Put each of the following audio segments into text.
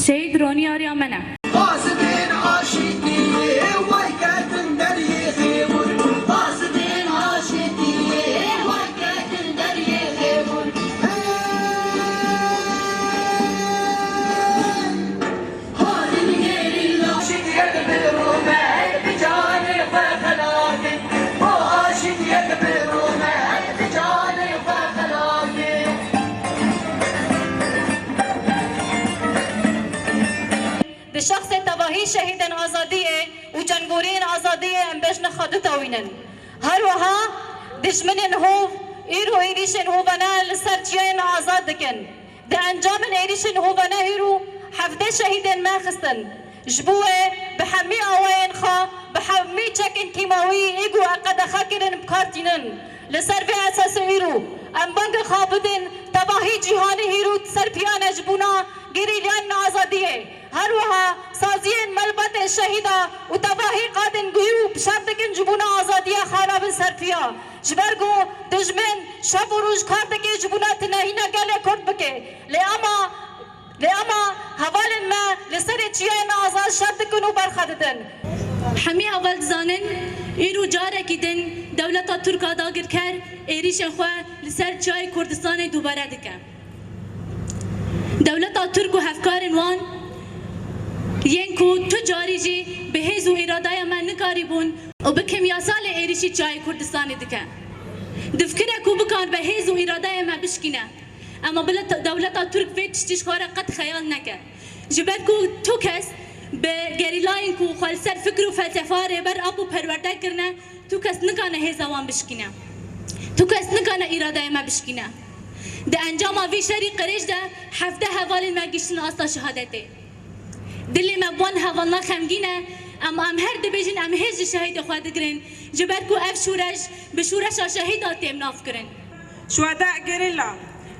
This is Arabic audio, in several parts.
شهید رونیاریا منه. بشخص تواهی شهیدن آزادیه و جنگورین آزادیه ام بشن خدتاوینن هر وها دشمنن هو ایرو ایریشن هو بنا لسرچین آزاد دکن ده انجام ایریشن هو بنا هیرو حفده شهیدن ما خستن جبوه بحمی آوین خا بحمی چکن کیماوی ایگو اقد خاکرن بکارتینن لسر به اساس ایرو ام بنگ خابدن تواهی جهانی هیرو سرپیان جبونا گریلیان آزادیه هر وها سازین ملبت شهیدا و تواهی قادن گویو بشبدکن جبونا آزادیه خانابن سرپیا جبرگو دجمن شب و روز کارتکی جبونا تنهینا گله کرد بکه لأما هوالن ما لسر چیان آزاد شبدکن و برخددن حمی اول زانن ایرو جاره کدن دولتا ترکا داگر کر ایریشن خواه لسر چای کردستان دوباره دکه دولتا ترک و هفکارن وان ینکو تو جاری جی به هیز و ارادای من نکاری بون و به کمیاسال ایریشی چای کردستان دکه دفکره کو بکن به هیز و ارادای من بشکنه اما بلا دولتا ترک وید تشتیش خواره قد خیال نکه جبت کو تو کس به گریلاین کو خالصر فکر و فلسفه بر ابو پرورده کرنه تو کس نکنه هیز وان بشکنه تو کس نکنه ارادای من بشکنه ده انجام وی شری قریش ده حفده حوال ما گشتن اصلا شهادته دلی ما بون حوالنا خمگینه اما ام هر دبیجن ام هیچ شهید خود گرن جبر کو اف شورش به شورش شهیدات امناف کرن شهداء غيريلا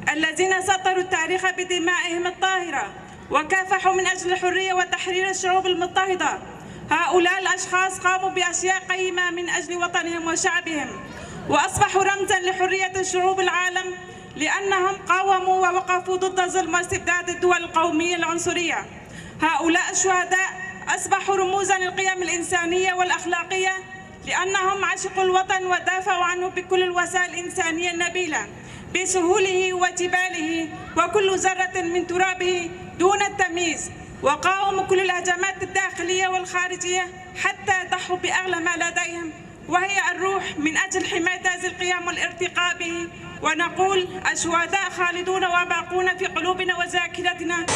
الذين سطروا التاريخ بدمائهم الطاهرة وكافحوا من أجل الحرية وتحرير الشعوب المضطهدة هؤلاء الأشخاص قاموا بأشياء قيمة من أجل وطنهم وشعبهم وأصبحوا رمزا لحرية شعوب العالم لأنهم قاوموا ووقفوا ضد ظلم واستبداد الدول القومية العنصرية. هؤلاء الشهداء أصبحوا رموزا للقيم الإنسانية والأخلاقية لأنهم عشقوا الوطن ودافعوا عنه بكل الوسائل الإنسانية النبيلة بسهوله وجباله وكل ذرة من ترابه دون التمييز وقاوموا كل الهجمات الداخلية والخارجية حتى ضحوا بأغلى ما لديهم وهي الروح من أجل حماية هذه القيم والارتقاء به ونقول الشهداء خالدون وباقون في قلوبنا وذاكرتنا.